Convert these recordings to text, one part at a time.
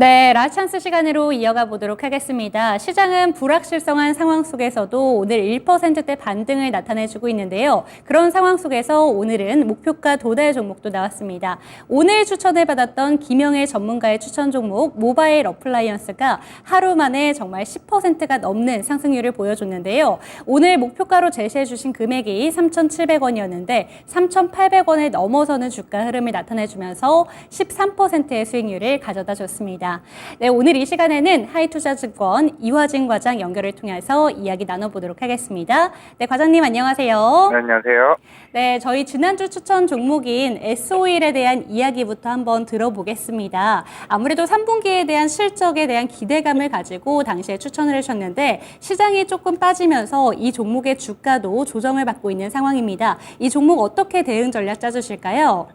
네, 라찬스 시간으로 이어가 보도록 하겠습니다. 시장은 불확실성한 상황 속에서도 오늘 1%대 반등을 나타내주고 있는데요. 그런 상황 속에서 오늘은 목표가 도달 종목도 나왔습니다. 오늘 추천을 받았던 김영애 전문가의 추천 종목 모바일 어플라이언스가 하루 만에 정말 10%가 넘는 상승률을 보여줬는데요. 오늘 목표가로 제시해 주신 금액이 3,700원이었는데 3,800원을 넘어서는 주가 흐름을 나타내주면서 13%의 수익률을 가져다 줬습니다. 네, 오늘 이 시간에는 하이투자증권 이화진 과장 연결을 통해서 이야기 나눠보도록 하겠습니다. 네, 과장님 안녕하세요. 네, 안녕하세요. 네, 저희 지난주 추천 종목인 S-오일에 대한 이야기부터 한번 들어보겠습니다. 아무래도 3분기에 대한 실적에 대한 기대감을 가지고 당시에 추천을 해주셨는데 시장이 조금 빠지면서 이 종목의 주가도 조정을 받고 있는 상황입니다. 이 종목 어떻게 대응 전략 짜주실까요?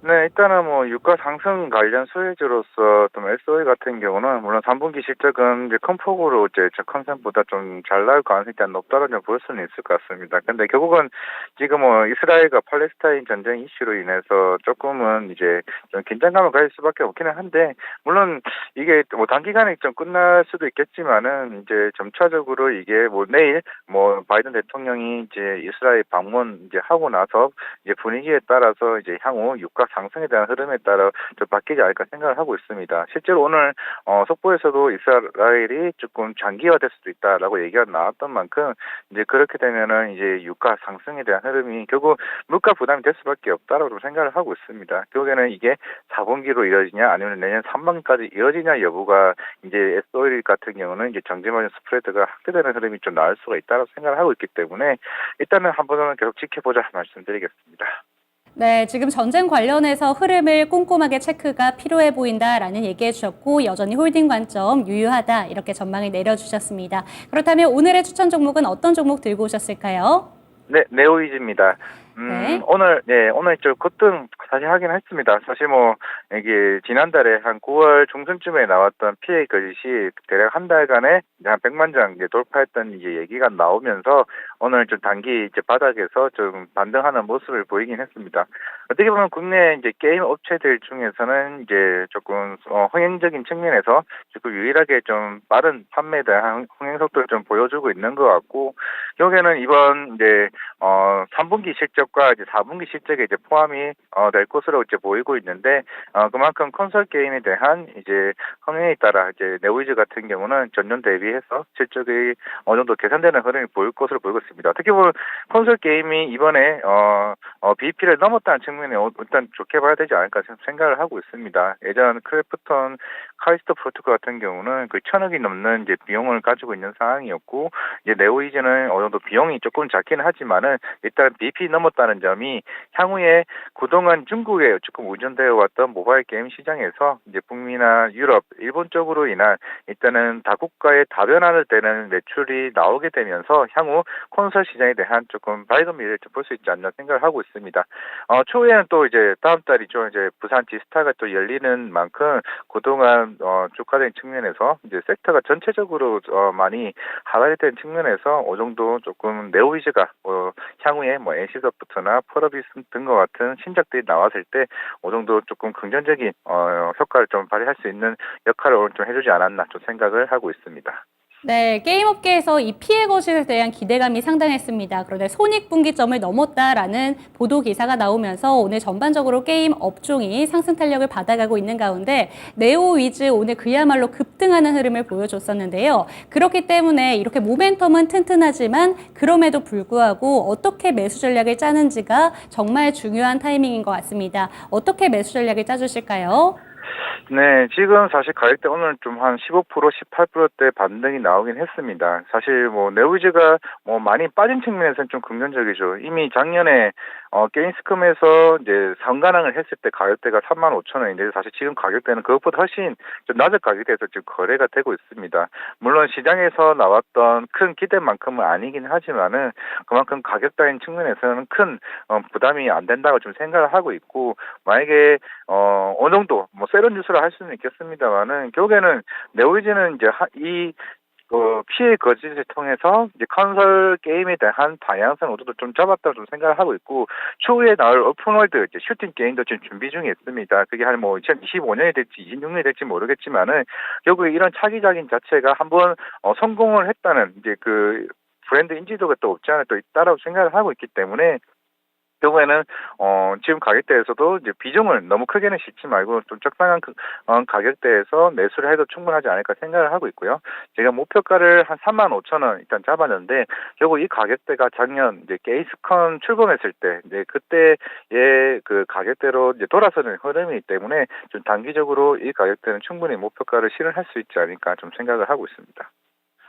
네, 일단은 유가 상승 관련 수혜주로서 좀 SOE 같은 경우는 물론 3분기 실적은 이제 큰 폭으로 이제 저 컨센보다 좀 잘 나올 가능성이 일단 높다고 좀 볼 수는 있을 것 같습니다. 근데 결국은 지금 이스라엘과 팔레스타인 전쟁 이슈로 인해서 조금은 이제 좀 긴장감을 가질 수밖에 없기는 한데 물론 이게 단기간에 좀 끝날 수도 있겠지만은 이제 점차적으로 이게 내일 바이든 대통령이 이제 이스라엘 방문 이제 하고 나서 이제 분위기에 따라서 이제 향후 유가 상승에 대한 흐름에 따라 좀 바뀌지 않을까 생각을 하고 있습니다. 실제로 오늘 속보에서도 이스라엘이 조금 장기화될 수도 있다라고 얘기가 나왔던 만큼 이제 그렇게 되면은 이제 유가 상승에 대한 흐름이 결국 물가 부담이 될 수밖에 없다라고 좀 생각을 하고 있습니다. 결국에는 이게 4분기로 이어지냐 아니면 내년 3분기까지 이어지냐 여부가 이제 S-오일 같은 경우는 이제 정제마진 스프레드가 확대되는 흐름이 좀 나올 수가 있다고 생각을 하고 있기 때문에 일단은 한번은 계속 지켜보자 말씀드리겠습니다. 네, 지금 전쟁 관련해서 흐름을 꼼꼼하게 체크가 필요해 보인다라는 얘기해 주셨고 여전히 홀딩 관점 유효하다 이렇게 전망을 내려주셨습니다. 그렇다면 오늘의 추천 종목은 어떤 종목 들고 오셨을까요? 네, 네오이즈입니다. 네. 오늘 좀 급등 사실 하긴 했습니다. 사실 이게 지난달에 한 9월 중순쯤에 나왔던 PA 거짓이 대략 한 달간에 한 100만 장 이제 돌파했던 이제 얘기가 나오면서 오늘 좀 단기 이제 바닥에서 좀 반등하는 모습을 보이긴 했습니다. 어떻게 보면 국내 이제 게임 업체들 중에서는 이제 조금 흥행적인 측면에서 조금 유일하게 좀 빠른 판매에 대한 흥행 속도를 좀 보여주고 있는 것 같고, 결국에는 이번 이제 3분기 실적과 이제 4분기 실적에 이제 포함이 될 것으로 이제 보이고 있는데 그만큼 콘솔 게임에 대한 이제 흥행에 따라 이제 네오이즈 같은 경우는 전년 대비해서 실적이 어느 정도 개선되는 흐름이 보일 것으로 보이고 있습니다. 특히 보면 콘솔 게임이 이번에 BP를 넘었다는 측면에 일단 좋게 봐야 되지 않을까 생각을 하고 있습니다. 예전 크래프톤 카이스트 프로토콜 같은 경우는 그 1,000억이 넘는 이제 비용을 가지고 있는 상황이었고, 이제 네오이즈는 어느 정도 비용이 조금 작기는 하지만은 일단 BP 넘었다는 점이 향후에 그동안 중국에 조금 의존되어 왔던 모바일 게임 시장에서 이제 북미나 유럽, 일본 쪽으로 인한 일단은 다국가의 다변화를 되는 매출이 나오게 되면서 향후 콘솔 시장에 대한 조금 밝은 미래를 볼 수 있지 않나 생각을 하고 있습니다. 초에는 또 이제 다음 달이죠. 이제 부산 지스타가 또 열리는 만큼 그동안 주가적인 측면에서 이제 섹터가 전체적으로 많이 하락이 된 측면에서 어느 정도 조금 네오이즈가 향후에 NC소프트나 펄어비스 등과 같은 신작들이 나왔을 때 어느 정도 조금 긍정적인 효과를 좀 발휘할 수 있는 역할을 오늘 좀 해주지 않았나 좀 생각을 하고 있습니다. 네, 게임 업계에서 이 피해 거짓에 대한 기대감이 상당했습니다. 그런데 손익분기점을 넘었다라는 보도 기사가 나오면서 오늘 전반적으로 게임 업종이 상승 탄력을 받아가고 있는 가운데 네오위즈 오늘 그야말로 급등하는 흐름을 보여줬었는데요. 그렇기 때문에 이렇게 모멘텀은 튼튼하지만 그럼에도 불구하고 어떻게 매수 전략을 짜는지가 정말 중요한 타이밍인 것 같습니다. 어떻게 매수 전략을 짜주실까요? 네, 지금 사실 가격대 오늘 좀 한 15%, 18%대 반등이 나오긴 했습니다. 사실 네오이즈가 많이 빠진 측면에서는 좀 긍정적이죠. 이미 작년에 게임스컴에서 이제 상관왕을 했을 때 가격대가 35,000원인데 사실 지금 가격대는 그것보다 훨씬 좀 낮은 가격대에서 지금 거래가 되고 있습니다. 물론 시장에서 나왔던 큰 기대만큼은 아니긴 하지만은 그만큼 가격대인 측면에서는 큰 부담이 안 된다고 좀 생각을 하고 있고, 만약에 어느 정도 세련 뉴스를 할 수는 있겠습니다만은 결국에는 네오이즈는 이제 이 피해 거짓을 통해서 이제 컨설 게임에 대한 방향성 모두도 좀 잡았다고 좀 생각을 하고 있고, 추후에 나올 오픈월드 이제 슈팅 게임도 지금 준비 중에 있습니다. 그게 한 뭐 2025년이 될지 26년이 될지 모르겠지만은 결국에 이런 차기작인 자체가 한번 성공을 했다는 이제 그 브랜드 인지도가 또 없지 않아 또 있다라고 생각을 하고 있기 때문에, 결국에는 지금 가격대에서도 이제 비중을 너무 크게는 싣지 말고 좀 적당한 가격대에서 매수를 해도 충분하지 않을까 생각을 하고 있고요. 제가 목표가를 한 35,000원 일단 잡았는데, 결국 이 가격대가 작년 이제 게이스컨 출범했을 때 이제 그때의 그 가격대로 이제 돌아서는 흐름이기 때문에 좀 단기적으로 이 가격대는 충분히 목표가를 실현할 수 있지 않을까 좀 생각을 하고 있습니다.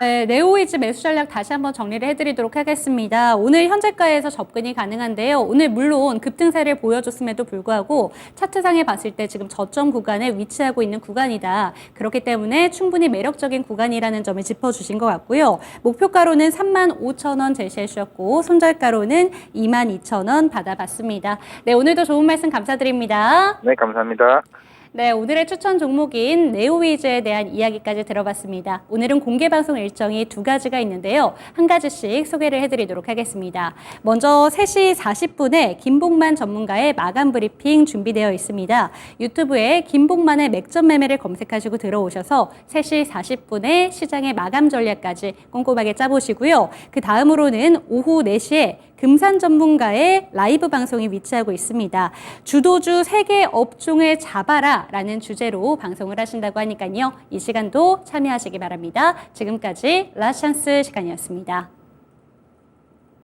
네, 네오위즈 매수 전략 다시 한번 정리를 해드리도록 하겠습니다. 오늘 현재가에서 접근이 가능한데요. 오늘 물론 급등세를 보여줬음에도 불구하고 차트상에 봤을 때 지금 저점 구간에 위치하고 있는 구간이다. 그렇기 때문에 충분히 매력적인 구간이라는 점을 짚어주신 것 같고요. 목표가로는 35,000원 제시해 주셨고 손절가로는 22,000원 받아봤습니다. 네, 오늘도 좋은 말씀 감사드립니다. 네, 감사합니다. 네, 오늘의 추천 종목인 네오위즈에 대한 이야기까지 들어봤습니다. 오늘은 공개 방송 일정이 두 가지가 있는데요. 한 가지씩 소개를 해드리도록 하겠습니다. 먼저 3시 40분에 김복만 전문가의 마감 브리핑 준비되어 있습니다. 유튜브에 김복만의 맥점 매매를 검색하시고 들어오셔서 3시 40분에 시장의 마감 전략까지 꼼꼼하게 짜보시고요. 그 다음으로는 오후 4시에 금산 전문가의 라이브 방송이 위치하고 있습니다. 주도주 세계 업종을 잡아라 라는 주제로 방송을 하신다고 하니까요. 이 시간도 참여하시기 바랍니다. 지금까지 라찬스 시간이었습니다.